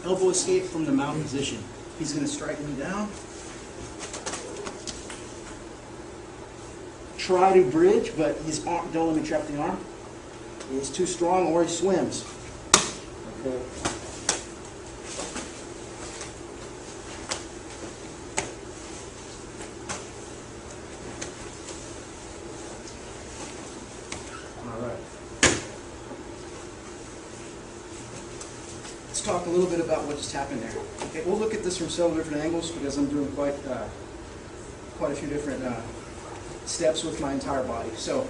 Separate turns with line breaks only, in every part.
elbow escape from the mount position. He's going to strike me down. Try to bridge, but his arm, don't let me trap the arm. He's too strong or he swims. Okay. Let's talk a little bit about what just happened there. Okay, we'll look at this from several different angles because I'm doing quite a few different steps with my entire body. So,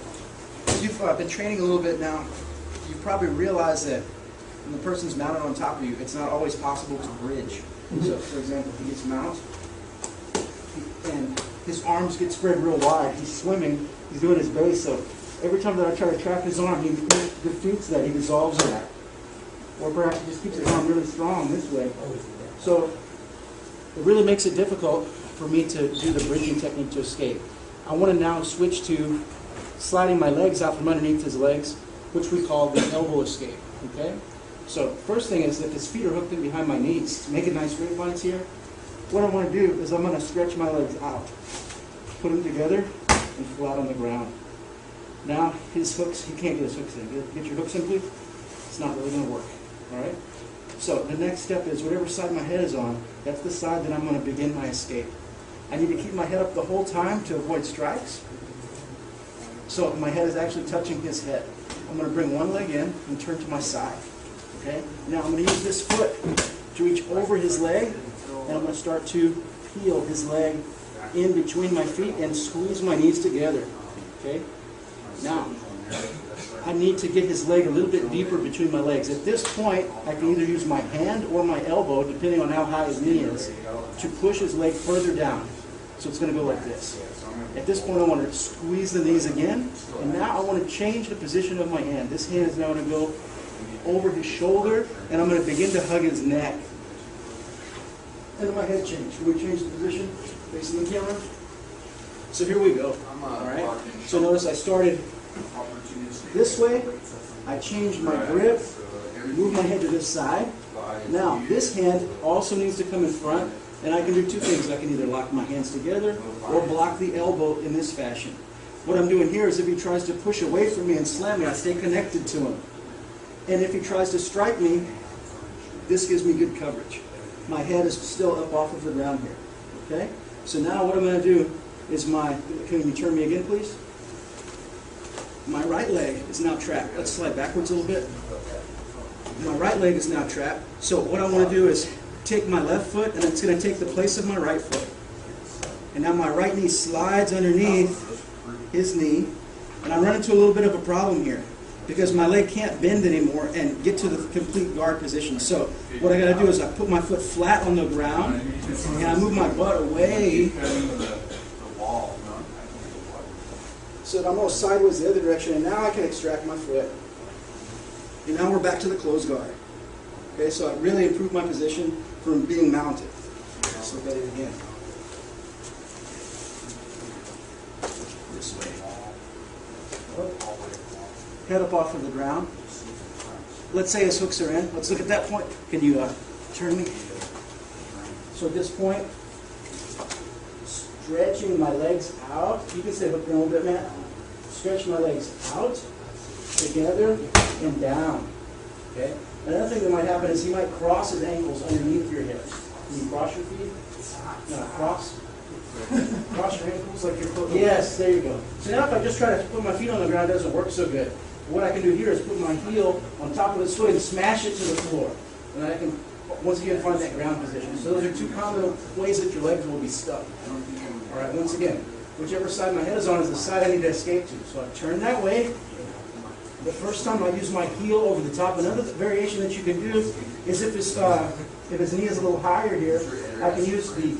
if you've been training a little bit now, you probably realize that when the person's mounted on top of you, it's not always possible to bridge. So, for example, he gets mounted, and his arms get spread real wide. He's swimming, he's doing his base, so every time that I try to trap his arm, he defeats that, he dissolves that. Or perhaps he just keeps his arm really strong this way. So it really makes it difficult for me to do the bridging technique to escape. I want to now switch to sliding my legs out from underneath his legs, which we call the elbow escape. Okay? So first thing is, if his feet are hooked in behind my knees, to make a nice straight lines here, what I want to do is I'm going to stretch my legs out, put them together, and flat on the ground. Now his hooks, he can't get his hooks in. Get your hooks in, please. It's not really going to work. All right? So the next step is whatever side my head is on, that's the side that I'm going to begin my escape. I need to keep my head up the whole time to avoid strikes. So my head is actually touching his head. I'm going to bring one leg in and turn to my side. Okay? Now I'm going to use this foot to reach over his leg, and I'm going to start to peel his leg in between my feet and squeeze my knees together. Okay? Now, I need to get his leg a little bit deeper between my legs. At this point, I can either use my hand or my elbow, depending on how high his knee is, to push his leg further down. So it's going to go like this. At this point, I want to squeeze the knees again, and now I want to change the position of my hand. This hand is now going to go over his shoulder, and I'm going to begin to hug his neck. And then my head changed. Can we change the position facing the camera? So here we go. All right. So notice I started this way. I changed my grip, move my head to this side. Now this hand also needs to come in front, and I can do two things. I can either lock my hands together or block the elbow in this fashion. What I'm doing here is if he tries to push away from me and slam me, I stay connected to him. And if he tries to strike me, this gives me good coverage. My head is still up off of the ground here. Okay? So now what I'm going to do is can you turn me again, please? My right leg is now trapped. Let's slide backwards a little bit. My right leg is now trapped. So what I want to do is take my left foot, and it's going to take the place of my right foot. And now my right knee slides underneath his knee, and I run into a little bit of a problem here because my leg can't bend anymore and get to the complete guard position. So what I got to do is I put my foot flat on the ground, and I move my butt away so that I'm almost sideways the other direction, and now I can extract my foot. And now we're back to the closed guard. Okay, so I really improved my position from being mounted. Let's look at it again. This way. Head up off of the ground. Let's say his hooks are in. Let's look at that point. Can you turn me? So at this point, stretching my legs out. You can stay hooked in a little bit, Matt. Stretch my legs out, together, and down. Okay? Another thing that might happen is he might cross his ankles underneath your hips. Can you cross your feet? No, cross. Cross your ankles like your foot. Yes, there you go. So now if I just try to put my feet on the ground, it doesn't work so good. What I can do here is put my heel on top of his foot and smash it to the floor. And then I can, once again, find that ground position. So those are two common ways that your legs will be stuck. All right, once again, whichever side my head is on is the side I need to escape to. So I turn that way. The first time I use my heel over the top. Another variation that you can do is if his knee is a little higher here, I can use the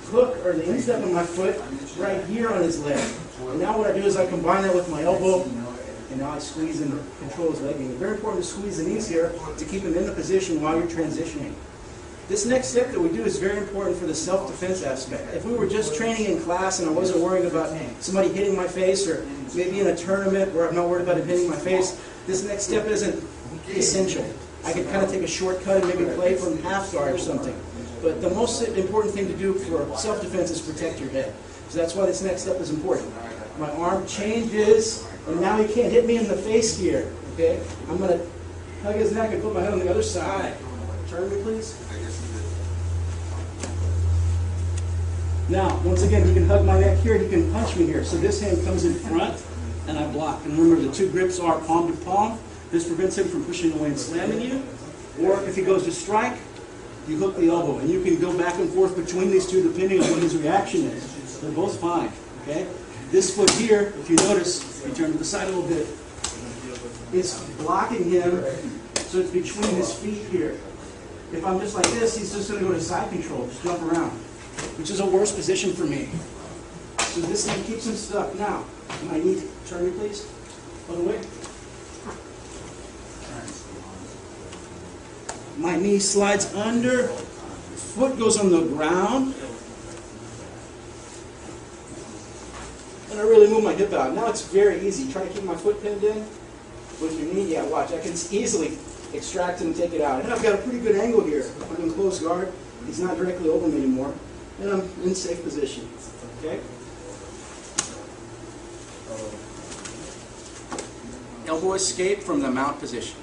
hook or the instep of my foot right here on his leg. And now what I do is I combine that with my elbow, and now I squeeze and control his leg. And it's very important to squeeze the knees here to keep him in the position while you're transitioning. This next step that we do is very important for the self-defense aspect. If we were just training in class and I wasn't worrying about somebody hitting my face, or maybe in a tournament where I'm not worried about him hitting my face, this next step isn't essential. I could kind of take a shortcut and maybe play from half guard or something. But the most important thing to do for self-defense is protect your head. So that's why this next step is important. My arm changes, and now he can't hit me in the face here. Okay? I'm going to hug his neck and put my head on the other side. Turn me, please. Now, once again, he can hug my neck here, he can punch me here. So this hand comes in front, and I block. And remember, the two grips are palm to palm. This prevents him from pushing away and slamming you. Or if he goes to strike, you hook the elbow. And you can go back and forth between these two depending on what his reaction is. They're both fine. Okay? This foot here, if you notice, if you turn to the side a little bit, is blocking him, so it's between his feet here. If I'm just like this, he's just going to go to side control, just jump around, which is a worse position for me. So this thing keeps him stuck. Now, my knee, turn me please, other way. My knee slides under, foot goes on the ground, and I really move my hip out. Now it's very easy. Try to keep my foot pinned in with your knee. Yeah, watch. I can easily extract it and take it out. And I've got a pretty good angle here. I'm in close guard. He's not directly over me anymore. And I'm in safe position. Okay? Elbow escape from the mount position.